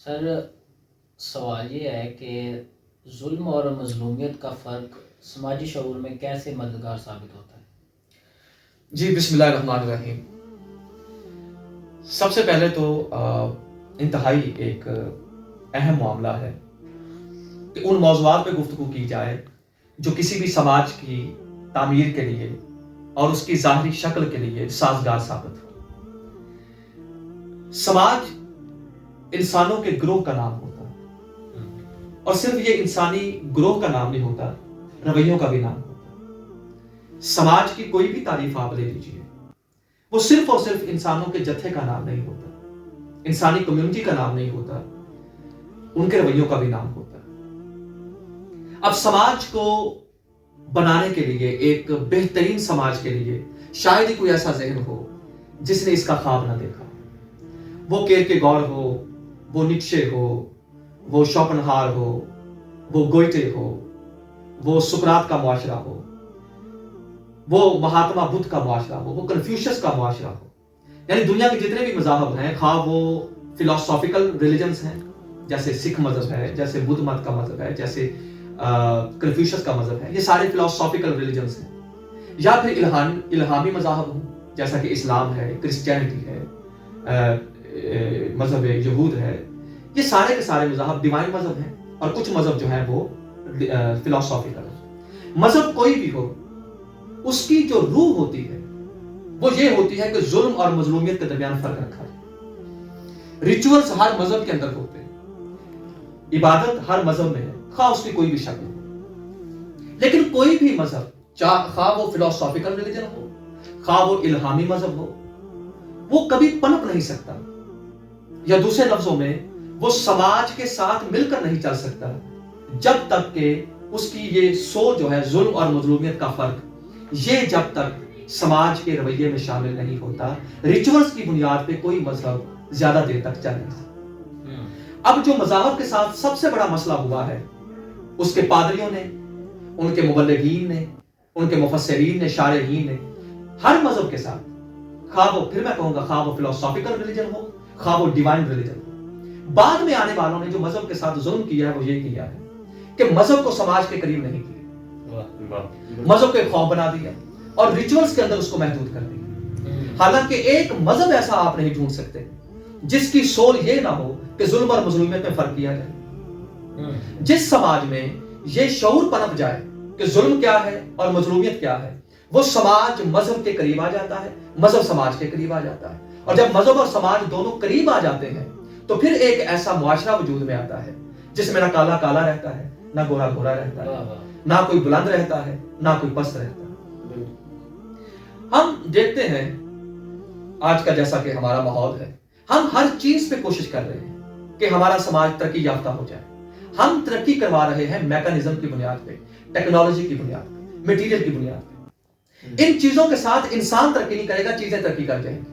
سر، سوال یہ ہے کہ ظلم اور مظلومیت کا فرق سماجی شعور میں کیسے مددگار ثابت ہوتا ہے؟ جی، بسم اللہ الرحمن الرحیم۔ سب سے پہلے تو انتہائی ایک اہم معاملہ ہے کہ ان موضوعات پہ گفتگو کی جائے جو کسی بھی سماج کی تعمیر کے لیے اور اس کی ظاہری شکل کے لیے سازگار ثابت ہو۔ سماج انسانوں کے گروہ کا نام ہوتا ہے، اور صرف یہ انسانی گروہ کا نام نہیں ہوتا، رویوں کا بھی نام ہوتا ہے۔ سماج کی کوئی بھی تعریف آپ لے لیجیے، وہ صرف اور صرف انسانوں کے جتھے کا نام نہیں ہوتا، انسانی کمیونٹی کا نام نہیں ہوتا، ان کے رویوں کا بھی نام ہوتا ہے۔ اب سماج کو بنانے کے لیے، ایک بہترین سماج کے لیے شاید ہی کوئی ایسا ذہن ہو جس نے اس کا خواب نہ دیکھا۔ وہ کیرکیگور ہو، وہ نیٹشے ہو، وہ شوپنہار ہو، وہ گوئٹے ہو، وہ سقراط کا معاشرہ ہو، وہ مہاتما بدھ کا معاشرہ ہو، وہ کنفیوشس کا معاشرہ ہو، یعنی دنیا کے جتنے بھی مذاہب ہیں، خواہ وہ فلاسافیکل ریلیجنز ہیں جیسے سکھ مذہب ہے، جیسے بدھ مت کا مذہب ہے، جیسے کنفیوشس کا مذہب ہے، یہ سارے فلاسافیکل ریلیجنز ہیں، یا پھر الہامی مذاہب ہوں جیسا کہ اسلام ہے، کرسچینٹی ہے، مذہب یہود ہے، یہ سارے کے سارے مذاہب ڈیوائن مذہب ہیں، اور کچھ مذہب جو ہیں وہ فلاسافیکل ہیں۔ مذہب کوئی بھی ہو، اس کی جو روح ہوتی ہے وہ یہ ہوتی ہے کہ ظلم اور مظلومیت کے درمیان فرق رکھا جائے۔ ریچولز ہر مذہب کے اندر ہوتے ہیں، عبادت ہر مذہب میں ہے، خواہ اس کی کوئی بھی شکل ہو، لیکن کوئی بھی مذہب، خواہ وہ فلاسافیکل ریلیجن ہو، خواہ وہ الہامی مذہب ہو، وہ کبھی پنپ نہیں سکتا، یا دوسرے لفظوں میں وہ سماج کے ساتھ مل کر نہیں چل سکتا جب تک کہ اس کی یہ سوچ جو ہے ظلم اور مظلومیت کا فرق، یہ جب تک سماج کے رویے میں شامل نہیں ہوتا۔ ریچولز کی بنیاد پہ کوئی مذہب زیادہ دیر تک چل نہیں سکتا۔ اب جو مذاہب کے ساتھ سب سے بڑا مسئلہ ہوا ہے، اس کے پادریوں نے، ان کے مبلغین نے، ان کے مفسرین نے، شارحین نے، ہر مذہب کے ساتھ، خواہ وہ، پھر میں کہوں گا، خواہ وہ فلاسافیکل ریلیجن ہو، خواہ وہ ڈیوائن ریلیجن ہو، بعد میں آنے والوں نے جو مذہب کے ساتھ ظلم کیا ہے وہ یہ کیا ہے کہ مذہب کو سماج کے قریب نہیں کیا، مذہب کو ایک خوف بنا دیا اور ریچولز کے اندر اس کو محدود کر دیا۔ حالانکہ ایک مذہب ایسا آپ نہیں ڈھونڈ سکتے جس کی سول یہ نہ ہو کہ ظلم اور مظلومیت میں فرق کیا جائے۔ جس سماج میں یہ شعور پنپ جائے کہ ظلم کیا ہے اور مظلومیت کیا ہے، وہ سماج مذہب کے قریب آ جاتا ہے، مذہب سماج کے قریب آ جاتا ہے، اور جب مذہب اور سماج دونوں قریب آ جاتے ہیں تو پھر ایک ایسا معاشرہ وجود میں آتا ہے جس میں نہ کالا کالا رہتا ہے، نہ گورا گورا رہتا ہے، نہ کوئی بلند رہتا ہے، نہ کوئی پست رہتا ہے۔ ہم دیکھتے ہیں آج کا جیسا کہ ہمارا ماحول ہے، ہم ہر چیز پہ کوشش کر رہے ہیں کہ ہمارا سماج ترقی یافتہ ہو جائے۔ ہم ترقی کروا رہے ہیں میکانزم کی بنیاد پہ، ٹیکنالوجی کی بنیاد پہ، میٹیریل کی بنیاد پہ۔ ان چیزوں کے ساتھ انسان ترقی نہیں کرے گا، چیزیں ترقی کر جائیں گی۔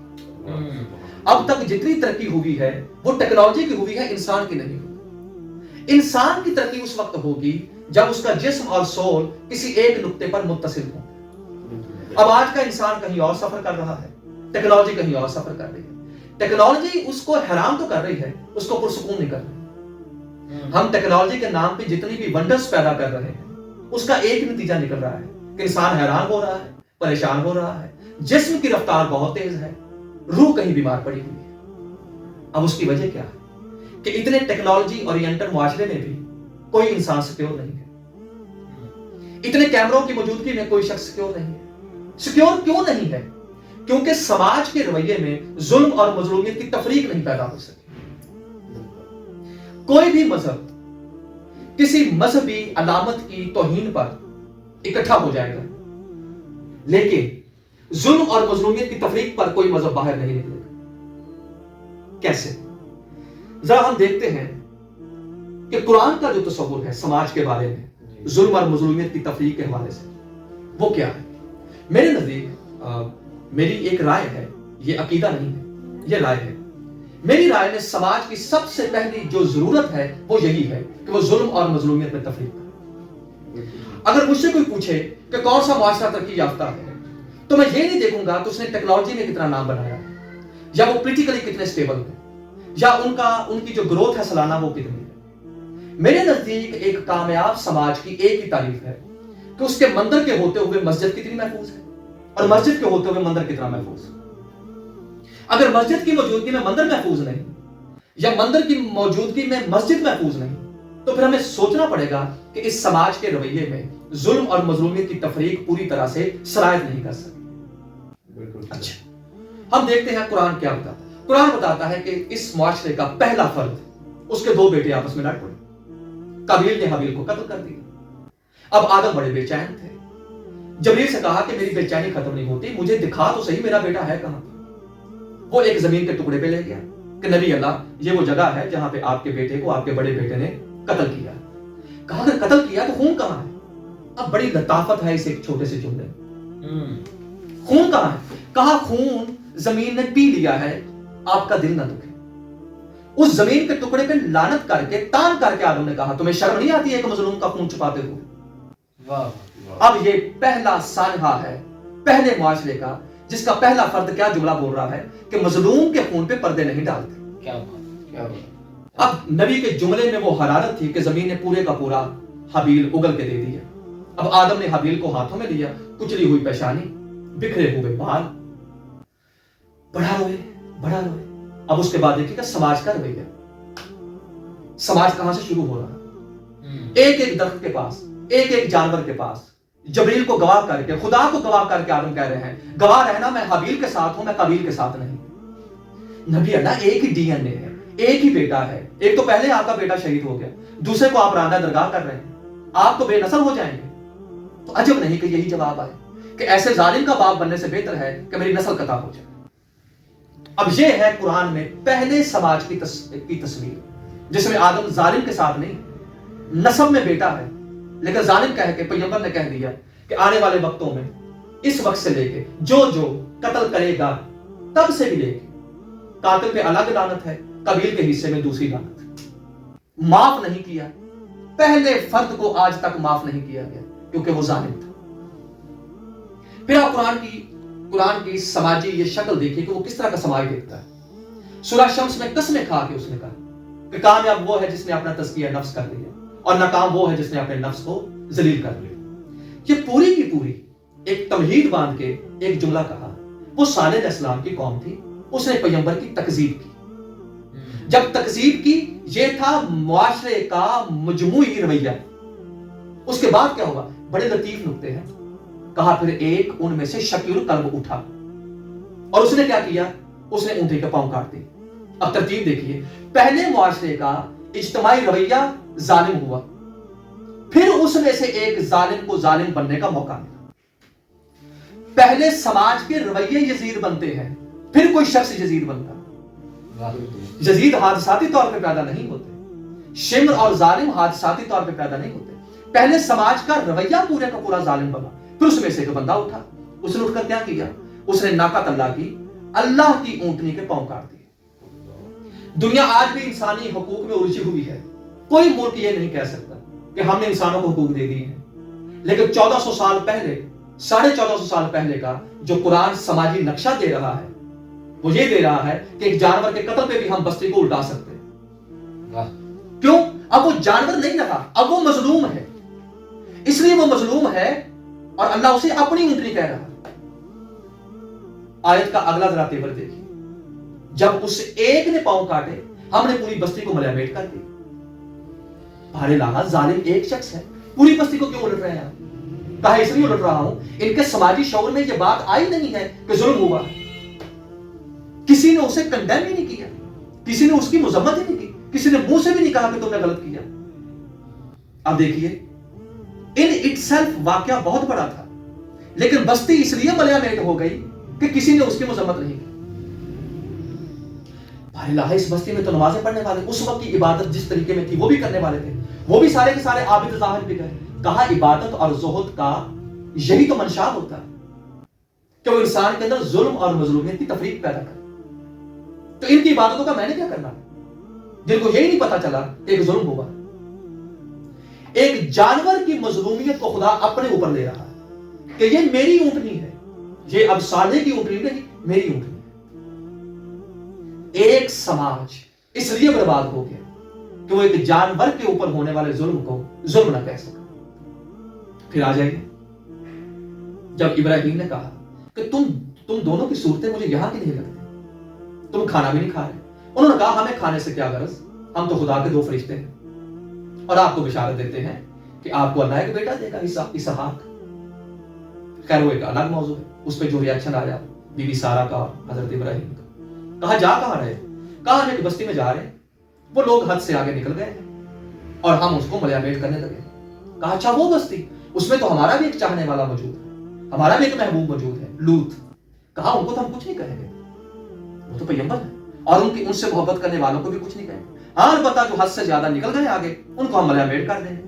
اب تک جتنی ترقی ہوئی ہے وہ ٹیکنالوجی کی ہوئی ہے، انسان کی نہیں ہوئی۔ انسان کی ترقی اس وقت ہوگی جب اس کا جسم اور سول کسی ایک نقطے پر متصل ہوں۔ اب آج کا انسان کہیں اور سفر کر رہا ہے، ٹیکنالوجی کہیں اور سفر کر رہی ہے۔ ٹیکنالوجی اس کو حیران تو کر رہی ہے، اس کو پرسکون نہیں کر رہی۔ ہم ٹیکنالوجی کے نام پہ جتنی بھی ونڈرز پیدا کر رہے ہیں، اس کا ایک نتیجہ نکل رہا ہے کہ انسان حیران ہو رہا ہے، پریشان ہو رہا ہے، جسم کی رفتار بہت تیز ہے، روح کہیں بیمار پڑی ہوئی ہے۔ اب اس کی وجہ کیا ہے کہ اتنے ٹیکنالوجی اورینٹڈ معاشرے میں بھی کوئی انسان سیکیور نہیں ہے، اتنے کیمروں کی موجودگی میں کوئی شخص سیکیور نہیں ہے۔ سیکیور کیوں نہیں ہے؟ کیونکہ سماج کے رویے میں ظلم اور مظلومیت کی تفریق نہیں پیدا ہو سکی۔ کوئی بھی مذہب کسی مذہبی علامت کی توہین پر اکٹھا ہو جائے گا، لیکن ظلم اور مظلومیت کی تفریق پر کوئی مذہب باہر نہیں نکلے گا۔ کیسے؟ ذرا ہم دیکھتے ہیں کہ قرآن کا جو تصور ہے سماج کے بارے میں ظلم اور مظلومیت کی تفریق کے حوالے سے، وہ کیا ہے؟ میرے نزدیک میری ایک رائے ہے، یہ عقیدہ نہیں ہے، یہ رائے ہے۔ میری رائے میں سماج کی سب سے پہلی جو ضرورت ہے وہ یہی ہے کہ وہ ظلم اور مظلومیت میں تفریق کرے۔ اگر مجھ سے کوئی پوچھے کہ کون سا معاشرہ ترقی یافتہ ہے، تو میں یہ نہیں دیکھوں گا کہ اس نے ٹیکنالوجی میں کتنا نام بنایا ہے، یا وہ پولیٹیکلی کتنے سٹیبل ہے، یا ان کی جو گروتھ ہے سالانہ وہ کتنی ہے. میرے نزدیک ایک کامیاب سماج کی ایک ہی تعریف ہے کہ اس کے مندر کے ہوتے ہوئے مسجد کتنی محفوظ ہے اور مسجد کے ہوتے ہوئے مندر کتنا محفوظ ہے. اگر مسجد کی موجودگی میں مندر محفوظ نہیں یا مندر کی موجودگی میں مسجد محفوظ نہیں تو پھر ہمیں سوچنا پڑے گا کہ اس سماج کے رویے میں ظلم اور مظلومیت کی تفریق پوری طرح سے سرایت نہیں کر سکتی. اچھا، ہم دیکھتے ہیں قرآن کیا بتاتا ہے. قرآن بتاتا ہے کہ اس معاشرے کا پہلا فرد، اس کے 2 بیٹے آپس میں لڑ پڑے. قابیل نے حابیل کو قتل کر دیا. اب آدم بڑے بے چین تھے. جبریل سے کہا کہ میری بے چینی ختم نہیں ہوتی، مجھے دکھا تو صحیح میرا بیٹا ہے کہاں. وہ ایک زمین کے ٹکڑے پہ لے گیا کہ نبی اللہ، یہ وہ جگہ ہے جہاں پہ آپ کے بیٹے کو آپ کے بڑے بیٹے نے قتل کیا. کہا اگر قتل کیا تو خون کہاں ہے؟ اب بڑی لطافت ہے اس ایک چھوٹے سے جملے میں. خون کہاں ہے؟ کہا خون زمین نے پی لیا ہے، آپ کا دل نہ دکھے. اس زمین کے ٹکڑے پہ لعنت کر کے تان کر کے آدم نے کہا تمہیں شرم نہیں آتی ہے کہ مظلوم کا خون چھپاتے ہوئے؟ اب یہ پہلا سانحہ ہے پہلے معاشرے کا جس کا پہلا فرد کیا جملہ بول رہا ہے کہ مظلوم کے خون پہ پردے نہیں ڈالتے. اب نبی کے جملے میں وہ حرارت تھی کہ زمین نے پورے کا پورا حابیل اگل کے دے دیا. اب آدم نے حابیل کو ہاتھوں میں لیا، کچلی ہوئی پیشانی، بکھرے ہوئے بال، بڑا روئے. اب اس کے بعد دیکھیے کہ سماج کا رویہ، سماج کہاں سے شروع ہو رہا ہے. ایک درخت کے پاس، ایک جانور کے پاس جبریل کو گواہ کر کے، خدا کو گواہ کر کے آدم کہہ رہے ہیں گواہ رہنا میں حابیل کے ساتھ ہوں، میں قابیل کے ساتھ نہیں. نبی اللہ ایک ہی ڈی این اے ہے، ایک ہی بیٹا ہے. ایک تو پہلے آپ کا بیٹا شہید ہو گیا، دوسرے کو آپ راندہ درگاہ کر رہے ہیں، آپ تو بے نسل ہو جائیں گے. تو عجب نہیں کہ یہی جواب آئے کہ ایسے ظالم کا باپ بننے سے بہتر ہے کہ میری نسل قطع ہو جائے. اب یہ ہے قرآن میں پہلے سماج کی تصویر جس میں آدم ظالم کے ساتھ نہیں، نسب میں بیٹا ہے لیکن ظالم کہہ کے پیغمبر نے کہہ دیا کہ آنے والے وقتوں میں اس وقت سے لے کے جو قتل کرے گا تب سے بھی لے کے قاتل پہ الگ لعنت ہے، قبیل کے حصے میں دوسری لعنت. معاف نہیں کیا پہلے فرد کو، آج تک معاف نہیں کیا گیا کیونکہ وہ ظالم تھا. پھر آپ قرآن کی سماجی یہ شکل دیکھیے کہ وہ کس طرح کا سماج دیکھتا ہے. سورہ شمس میں قسمیں کھا کے اس نے کہا کہ کامیاب وہ ہے جس نے اپنا تزکیہ نفس کر لیا اور ناکام وہ ہے جس نے اپنے نفس کو ذلیل کر لیا. یہ پوری کی پوری ایک تمہید باندھ کے ایک جملہ کہا. وہ صالح علیہ السلام کی قوم تھی، اس نے پیغمبر کی تکذیب کی. جب تکذیب کی یہ تھا معاشرے کا مجموعی رویہ. اس کے بعد کیا ہوا؟ بڑے لطیف نکتے ہیں. کہا پھر ایک ان میں سے شقی القلب اٹھا اور اس نے کیا کیا؟ اس نے اونٹے کے پاؤں کاٹ دی. اب ترتیب دیکھیے، پہلے معاشرے کا اجتماعی رویہ ظالم ہوا، پھر اس میں سے ایک ظالم کو ظالم بننے کا موقع ملا. پہلے سماج کے رویے یزید بنتے ہیں، پھر کوئی شخص یزید بنتا. یزید حادثاتی طور پہ پیدا نہیں ہوتے، شمر اور ظالم حادثاتی طور پہ پیدا نہیں ہوتے. پہلے سماج کا رویہ پورے کا پورا ظالم بنا، پھر اس میں سے ایک بندہ اٹھا. اس نے اٹھ کر کیا کیا؟ اس نے ناقۃ اللہ کی، اللہ کی اونٹنی کے پاؤں کاٹ دیے. دنیا آج بھی انسانی حقوق میں الجھی ہوئی ہے. کوئی ملک یہ نہیں کہہ سکتا کہ ہم نے انسانوں کو حقوق دے دیے ہیں. لیکن 1400 سال پہلے، 1450 سال پہلے کا جو قرآن سماجی نقشہ دے رہا ہے وہ یہ دے رہا ہے کہ ایک جانور کے قتل پہ بھی ہم بستی کو الٹا سکتے ہیں. کیوں؟ اب وہ جانور نہیں رہا، اب وہ مظلوم ہے. اس لیے وہ مظلوم ہے اور اللہ اسے اپنی اونٹنی کہہ رہا. آیت کا اگلا ذرا تیور دیکھیے. جب اس ایک نے پاؤں کاٹے ہم نے پوری بستی کو ملیمیٹ کر دی. بھارے لاغا ظالم ایک شخص ہے، پوری بستی کو کیوں الٹ رہے ہیں؟ کہا اس لیے الٹ رہا ہوں ان کے سماجی شعور میں یہ بات آئی نہیں ہے کہ ظلم ہوا. کسی نے اسے کنڈیم ہی نہیں کیا، کسی نے اس کی مذمت ہی نہیں کی، کسی نے منہ سے بھی نہیں کہا کہ تم نے غلط کیا. اب دیکھیے ان اٹ سیلف واقعہ بہت بڑا تھا لیکن بستی اس لیے ملیمیٹ ہو گئی کہ کسی نے اس کی مذمت نہیں کی. بھائی لاہ اس بستی میں تو نمازیں پڑھنے والے، اس وقت کی عبادت جس طریقے میں تھی وہ بھی کرنے والے تھے، وہ بھی سارے کے سارے عابد ظاہر بھی گئے. کہا عبادت اور زہد کا یہی تو منشا ہوتا ہے کہ وہ انسان کے اندر ظلم اور مظلومیت کی تفریق پیدا کرے. تو ان کی عبادتوں کا میں نے کیا کرنا جن کو یہی نہیں پتا چلا کہ ایک ظلم ہوگا. ایک جانور کی مظلومیت کو خدا اپنے اوپر لے رہا ہے کہ یہ میری اونٹنی ہے، یہ اب صالح کی اونٹنی نہیں، میری اونٹنی. ایک سماج اس لیے برباد ہو گیا کہ وہ ایک جانور کے اوپر ہونے والے ظلم کو ظلم نہ کہہ سکا۔ پھر آ جائیے، جب ابراہیم نے کہا کہ تم دونوں کی صورتیں مجھے یہاں کی نہیں لگتی، تم کھانا بھی نہیں کھا رہے، انہوں نے کہا ہمیں کھانے سے کیا غرض، ہم تو خدا کے 2 فرشتے ہیں اور آپ کو بشارت دیتے ہیں کہ آپ کو اللہ ایک بیٹا دے گا، اسحاق۔ خیر وہ ایک الگ موضوع ہے، اس پہ جو ریاکشن آیا بی بی سارا کا اور حضرت ابراہیم کا۔ کہا جا کہاں رہے؟ کہا ہم ایک بستی میں جا رہے ہیں، وہ لوگ حد سے آگے نکل گئے اور ہم اس کو ملیامیٹ کرنے لگے۔ کہا اچھا وہ بستی، اس میں تو ہمارا بھی ایک چاہنے والا موجود ہے، ہمارا بھی ایک محبوب موجود ہے، لوط۔ کہا ان کو تو ہم کچھ نہیں کہیں گے، وہ تو پیغمبر ہے، اور ان سے محبت کرنے والوں کو بھی کچھ نہیں کہیں گے، ہاں البتہ جو حد سے زیادہ نکل گئے آگے ان کو ہم ملیامیٹ کر دیں گے،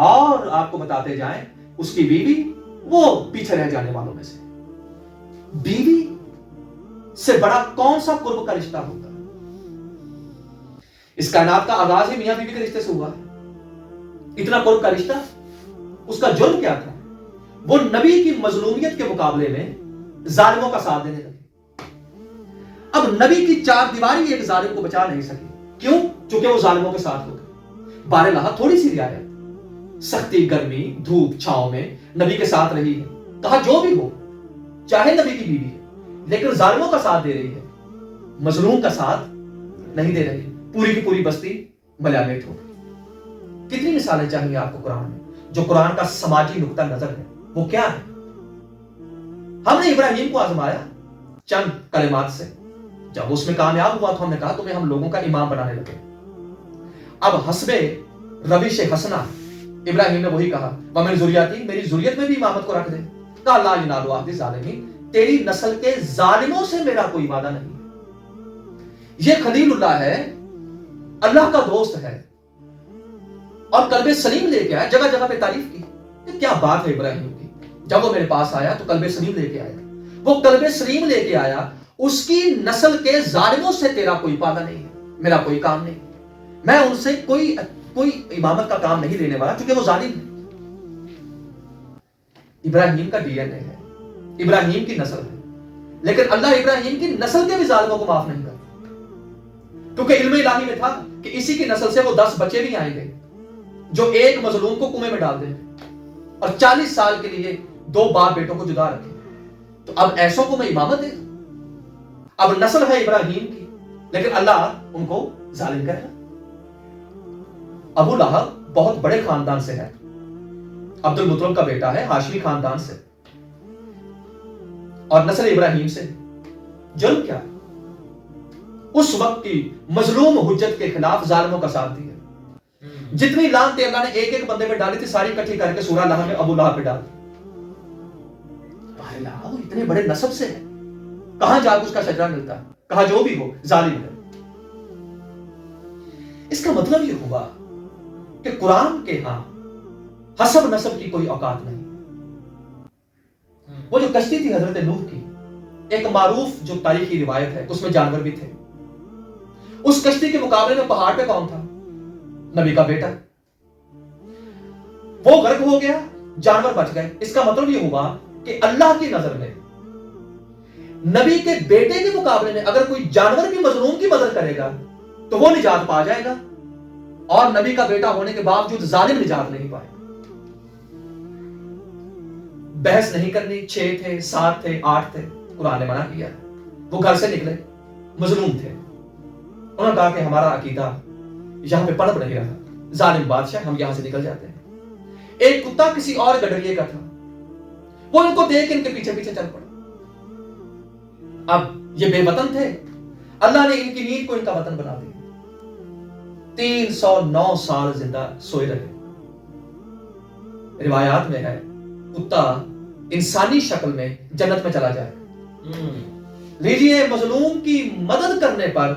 اور آپ کو بتاتے جائیں اس کی بیوی وہ پیچھے رہ جانے والوں میں سے۔ بیوی سے بڑا کون سا قرب کا رشتہ ہوتا ہے؟ اس کائنات کا آغاز ہی میاں بیوی کے رشتے سے ہوا ہے۔ اتنا قرب کا رشتہ، اس کا جرم کیا تھا؟ وہ نبی کی مظلومیت کے مقابلے میں ظالموں کا ساتھ دینے لگے۔ اب نبی کی 4 دیواری ایک ظالم کو بچا نہیں سکی، کیوں؟ چونکہ وہ ظالموں کے ساتھ ہو گئے۔ بارہا تھوڑی سی رعایت، سختی گرمی دھوپ چھاؤں میں نبی کے ساتھ رہی ہے۔ کہا جو بھی ہو، چاہے نبی کی بیوی ہے لیکن ظالموں کا ساتھ دے رہی ہے، مظلوم کا ساتھ نہیں دے رہی، پوری کی پوری بستی ملیامیٹ ہو گئی۔ کتنی مثالیں چاہیے آپ کو قرآن میں، جو قرآن کا سماجی نقطہ نظر ہے وہ کیا ہے؟ ہم نے ابراہیم کو آزمایا چند کلمات سے، جب اس میں کامیاب ہوا تو ہم نے کہا تمہیں ہم لوگوں کا امام بنانے لگے۔ اب حسب روش حسنہ ابراہیم نے وہی کہا وَمِن ذُرِّيَّتِي، میری ذریت میں بھی امامت کو رکھ دے۔ کہا لا ينال عہد الظالمین، تیری نسل کے ظالموں سے میرا کوئی وعدہ نہیں۔ یہ خلیل اللہ ہے، اللہ کا دوست ہے، اور قلب سلیم لے کے آیا، جگہ جگہ پہ تعریف کی کہ کیا بات ہے ابراہیم کی، جب وہ میرے پاس آیا تو قلب سلیم لے کے آیا، وہ قلب سلیم لے کے آیا، اس کی نسل کے ظالموں سے تیرا کوئی وعدہ نہیں ہے، میرا کوئی کام نہیں، میں ان سے کوئی امامت کا کام نہیں لینے والا کیونکہ وہ ظالم ہے۔ ابراہیم کا ڈی این اے ہے، ابراہیم کی نسل ہے، لیکن اللہ ابراہیم کی نسل کے بھی ظالموں کو معاف نہیں کرتا، کیونکہ علم الہی میں تھا کہ اسی کی نسل سے وہ 10 بچے بھی آئیں گے جو ایک مظلوم کو کنویں میں ڈال دیں اور 40 سال کے لیے 2 باپ بیٹوں کو جدا رکھیں۔ تو اب ایسوں کو میں امامت دے دوں؟ اب نسل ہے ابراہیم کی لیکن اللہ ان کو ظالم کہہ رہا۔ ابو لہب بہت بڑے خاندان سے ہے، عبد المطلب کا بیٹا ہے، ہاشمی خاندان سے، اور نسل ابراہیم سے۔ جرم کیا ہے؟ اس وقت کی مظلوم حجت کے خلاف ظالموں کا ساتھ دیا۔ جتنی لعنتیں اللہ نے ایک ایک بندے پہ ڈالی تھی ساری اکٹھی کر کے سورہ لہب میں ابو لہب پہ ڈال دی۔ لہب اتنے بڑے نسب سے ہے، کہاں جا کے اس کا شجرہ ملتا ہے؟ کہا جو بھی ہو ظالم ہے۔ اس کا مطلب یہ ہوا کہ قرآن کے ہاں حسب نسب کی کوئی اوقات نہیں۔ وہ جو کشتی تھی حضرت نوح کی، ایک معروف جو تاریخی روایت ہے، اس میں جانور بھی تھے۔ اس کشتی کے مقابلے میں پہاڑ پہ کون تھا؟ نبی کا بیٹا۔ وہ غرق ہو گیا، جانور بچ گئے۔ اس کا مطلب یہ ہوا کہ اللہ کی نظر میں نبی کے بیٹے کے مقابلے میں اگر کوئی جانور بھی مظلوم کی مدد کرے گا تو وہ نجات پا جائے گا، اور نبی کا بیٹا ہونے کے باوجود ظالم نجات نہیں پائے گا۔ بحث نہیں کرنی، 6 تھے 7 تھے 8 تھے، قرآن نے منع کیا۔ وہ گھر سے نکلے، مظلوم تھے، انہوں نے کہا کہ ہمارا عقیدہ یہاں پہ پڑپ نہیں رہا، ظالم بادشاہ، ہم یہاں سے نکل جاتے ہیں۔ ایک کتا کسی اور گڈریے کا تھا، وہ ان کو دیکھ ان کے پیچھے پیچھے چل پڑا۔ اب یہ بے وطن تھے، اللہ نے ان کی نیند کو ان کا وطن بنا دیا۔ 309 سال زندہ سوئے رہے۔ روایات میں ہے کتا انسانی شکل میں جنت میں چلا جائے۔ لیجئے مظلوم کی مدد کرنے پر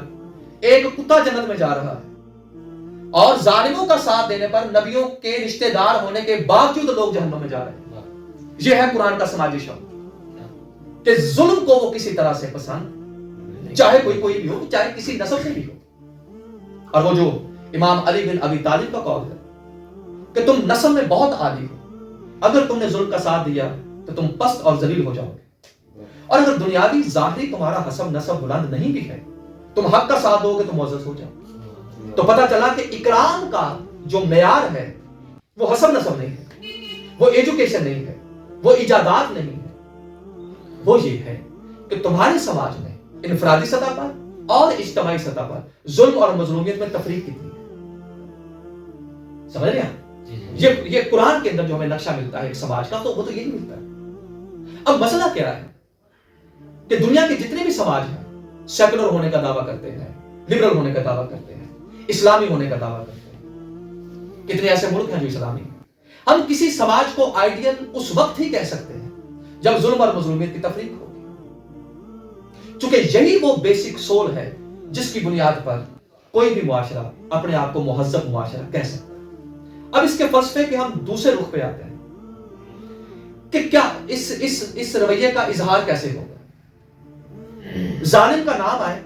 ایک کتا جنت میں جا رہا ہے، اور ظالموں کا ساتھ دینے پر نبیوں کے رشتہ دار ہونے کے باوجود لوگ جہنم میں جا رہے ہیں۔ یہ ہے قرآن کا سماجی شعور کہ ظلم کو وہ کسی طرح سے پسند، چاہے کوئی بھی ہو، چاہے کسی نسل سے بھی ہو۔ اور وہ جو امام علی بن ابی طالب کا قول ہے کہ تم نسل میں بہت عالی ہو، اگر تم نے ظلم کا ساتھ دیا تو تم پست اور ذلیل ہو جاؤ گے، اور اگر دنیاوی ظاہری تمہارا حسب نسب بلند نہیں بھی ہے، تم حق کا ساتھ دو گے تو معزز ہو جاؤ گے۔ تو پتا چلا کہ اکرام کا جو معیار ہے وہ حسب نسب نہیں ہے، وہ ایجوکیشن نہیں ہے، وہ ایجادات نہیں ہے، وہ یہ ہے کہ تمہارے سماج میں انفرادی سطح پر اور اجتماعی سطح پر ظلم اور مظلومیت میں تفریق کتنی ہے. سمجھ رہے ہیں؟ یہ قرآن کے اندر جو ہمیں نقشہ ملتا ہے ایک سماج کا، تو وہ تو یہی ملتا ہے. اب مسئلہ کیا ہے کہ دنیا کے جتنے بھی سماج ہیں سیکولر ہونے کا دعویٰ کرتے ہیں، لبرل ہونے کا دعویٰ کرتے ہیں، اسلامی ہونے کا دعویٰ کرتے ہیں. کتنے ایسے ملک ہیں جو اسلامی ہیں. ہم کسی سماج کو آئیڈیل اس وقت ہی کہہ سکتے ہیں جب ظلم اور مظلومیت کی تفریق ہوگی، چونکہ یہی وہ بیسک سول ہے جس کی بنیاد پر کوئی بھی معاشرہ اپنے آپ کو مہذب معاشرہ کہہ سکتا ہے. اب اس کے فلسفے کے ہم دوسرے رخ پہ آتے ہیں کہ کیا اس رویے کا اظہار کیسے ہوگا. ظالم کا نام آئے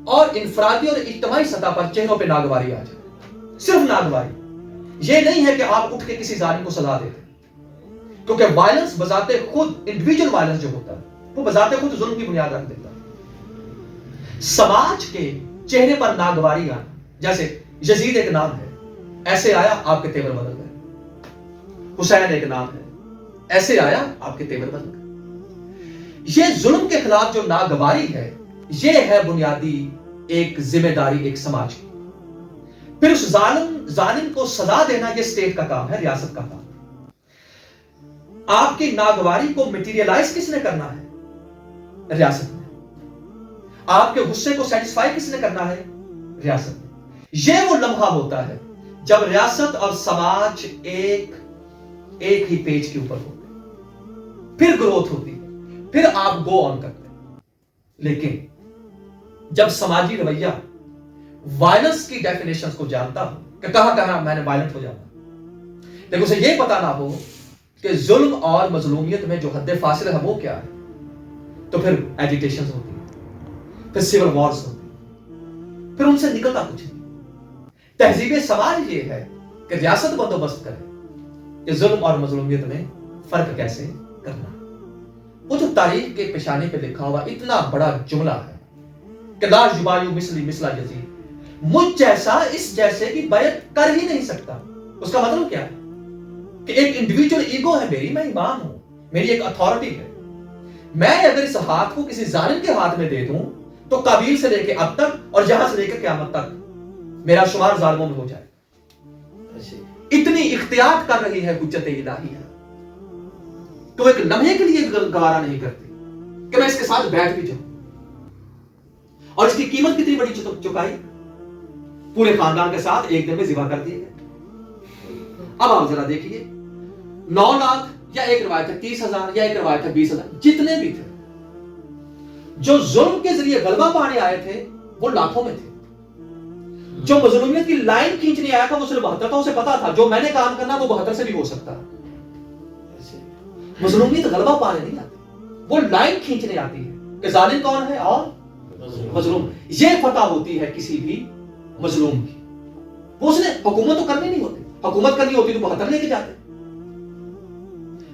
اور انفرادی اور اجتماعی سطح پر چہروں پہ ناگواری آ جائے، صرف ناگواری. یہ نہیں ہے کہ آپ اٹھ کے کسی ظالم کو سزا دیتے، کیونکہ وائلنس بذات خود، انڈیویجول وائلنس جو ہوتا ہے وہ بذات خود ظلم کی بنیاد رکھ دیتا ہے. سماج کے چہرے پر ناگواری آنا، جیسے یزید ایک نام ہے، ایسے آیا آپ کے تیور بدل گئے. حسین ایک نام ہے، ایسے آیا آپ کے تیور بدل گئے. یہ ظلم کے خلاف جو ناگواری ہے، یہ ہے بنیادی ایک ذمہ داری ایک سماج کی. پھر اس ظالم کو سزا دینا یہ اسٹیٹ کا کام ہے، ریاست کا کام. آپ کی ناگواری کو میٹیریلائز کس نے کرنا ہے؟ ریاست نے. آپ کے غصے کو سیٹسفائی کس نے کرنا ہے؟ ریاست نے. یہ وہ لمحہ ہوتا ہے جب ریاست اور سماج ایک ہی پیج کے اوپر ہوتے ہیں، پھر گروتھ ہوتی ہے، پھر آپ گو آن کرتے ہیں. لیکن جب سماجی رویہ وائلنس کی ڈیفینیشنز کو جانتا ہو کہ کہاں کہاں میں نے وائلنٹ ہو جانا، لیکن اسے یہ پتا نہ ہو کہ ظلم اور مظلومیت میں جو حد فاصل ہے وہ کیا ہے، تو پھر ایجیٹیشنز ہوتی ہیں، پھر سول وارز ہوتی ہیں، پھر ان سے نکلتا کچھ نہیں. تہذیب سماج یہ ہے کہ ریاست بندوبست کرے کہ ظلم اور مظلومیت میں فرق کیسے کرنا. وہ جو تاریخ کے پیشانے پہ لکھا ہوا اتنا بڑا جملہ ہے کہ لا یبایع مثلی مثل یزید، مجھ جیسا اس جیسے کی بیعت کر ہی نہیں سکتا. اس کا مطلب کیا ہے کہ ایک انڈیویجول ایگو ہے میری، میں امام ہوں، میری ایک اتھارٹی ہے. میں اگر اس ہاتھ کو کسی ظالم کے ہاتھ میں دے دوں تو قابیل سے لے کے اب تک اور یہاں سے لے کے قیامت تک میرا شمار ظالموں میں ہو جائے. اتنی اختیار کر رہی ہے حجت الہی ہے تو ایک لمحے کے لیے گوارا نہیں کرتی کہ میں اس کے ساتھ بیٹھ بھی جاؤں. اور اس کی قیمت کتنی بڑی چکائی، پورے خاندان کے ساتھ ایک دن میں ذبح کر دیے گئے. اب آپ ذرا دیکھیے، 9 لاکھ یا ایک روایت ہے 30,000 یا ایک روایت ہے 20,000، جتنے بھی تھے جو ظلم کے ذریعے غلبہ پانے آئے تھے وہ لاکھوں میں تھے. جو مظلومیت کی لائن کھینچنے آیا تھا وہ صرف 72 تھا. اسے پتا تھا جو میں نے کام کرنا وہ 72 سے بھی ہو سکتا. مظلومیت غلبہ پانے نہیں آتی، وہ لائن کھینچنے آتی ہے کہ ظالم کون ہے اور مظلوم. یہ فتح ہوتی ہے کسی بھی مظلوم کی. وہ اس نے حکومت تو کرنی نہیں ہوتی، حکومت کرنی ہوتی تو 72 لے کے جاتے.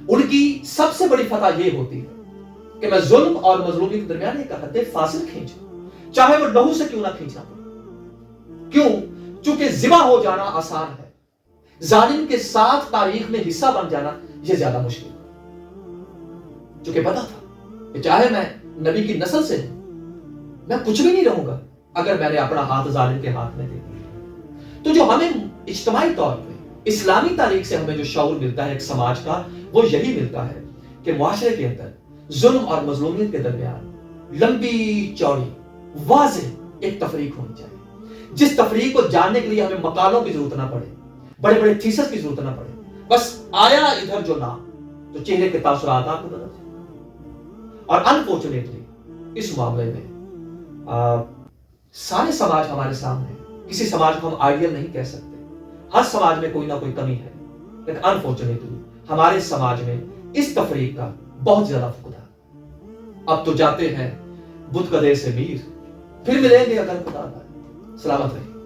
ان کی سب سے بڑی فتح یہ ہوتی ہے کہ میں ظلم اور مظلومی کے درمیان ایک حد فاصل کھینچوں، چاہے وہ لہو سے کیوں نہ کھینچنا پڑے. کیوں؟ چونکہ ذبح ہو جانا آسان ہے، ظالم کے ساتھ تاریخ میں حصہ بن جانا یہ زیادہ مشکل ہے. چونکہ پتا تھا کہ چاہے میں نبی کی نسل سے ہوں، میں کچھ بھی نہیں رہوں گا اگر میں نے اپنا ہاتھ ظالم کے ہاتھ میں دے دیا. تو جو ہمیں اجتماعی طور پہ اسلامی تاریخ سے ہمیں جو شعور ملتا ہے ایک سماج کا، وہ یہی ملتا ہے کہ معاشرے کے اندر ظلم اور مظلومیت کے درمیان لمبی چوڑی واضح ایک تفریق ہونی چاہیے، جس تفریق کو جاننے کے لیے ہمیں مقالوں کی ضرورت نہ پڑے، بڑے بڑے تھیسس کی ضرورت نہ پڑے. بس آیا ادھر جو نام تو چہرے کے تاثرات آپ کو بدل جائیں. اور انفارچونیٹلی اس معاملے میں سارے سماج ہمارے سامنے، کسی سماج کو ہم آئیڈیل نہیں کہہ سکتے، ہر سماج میں کوئی نہ کوئی کمی ہے، لیکن انفارچونیٹلی ہمارے سماج میں اس تفریق کا بہت زیادہ فقدان. اب تو جاتے ہیں بدھ گدے سے میر، پھر ملیں گے اگر خدا نہ. سلامت رہے.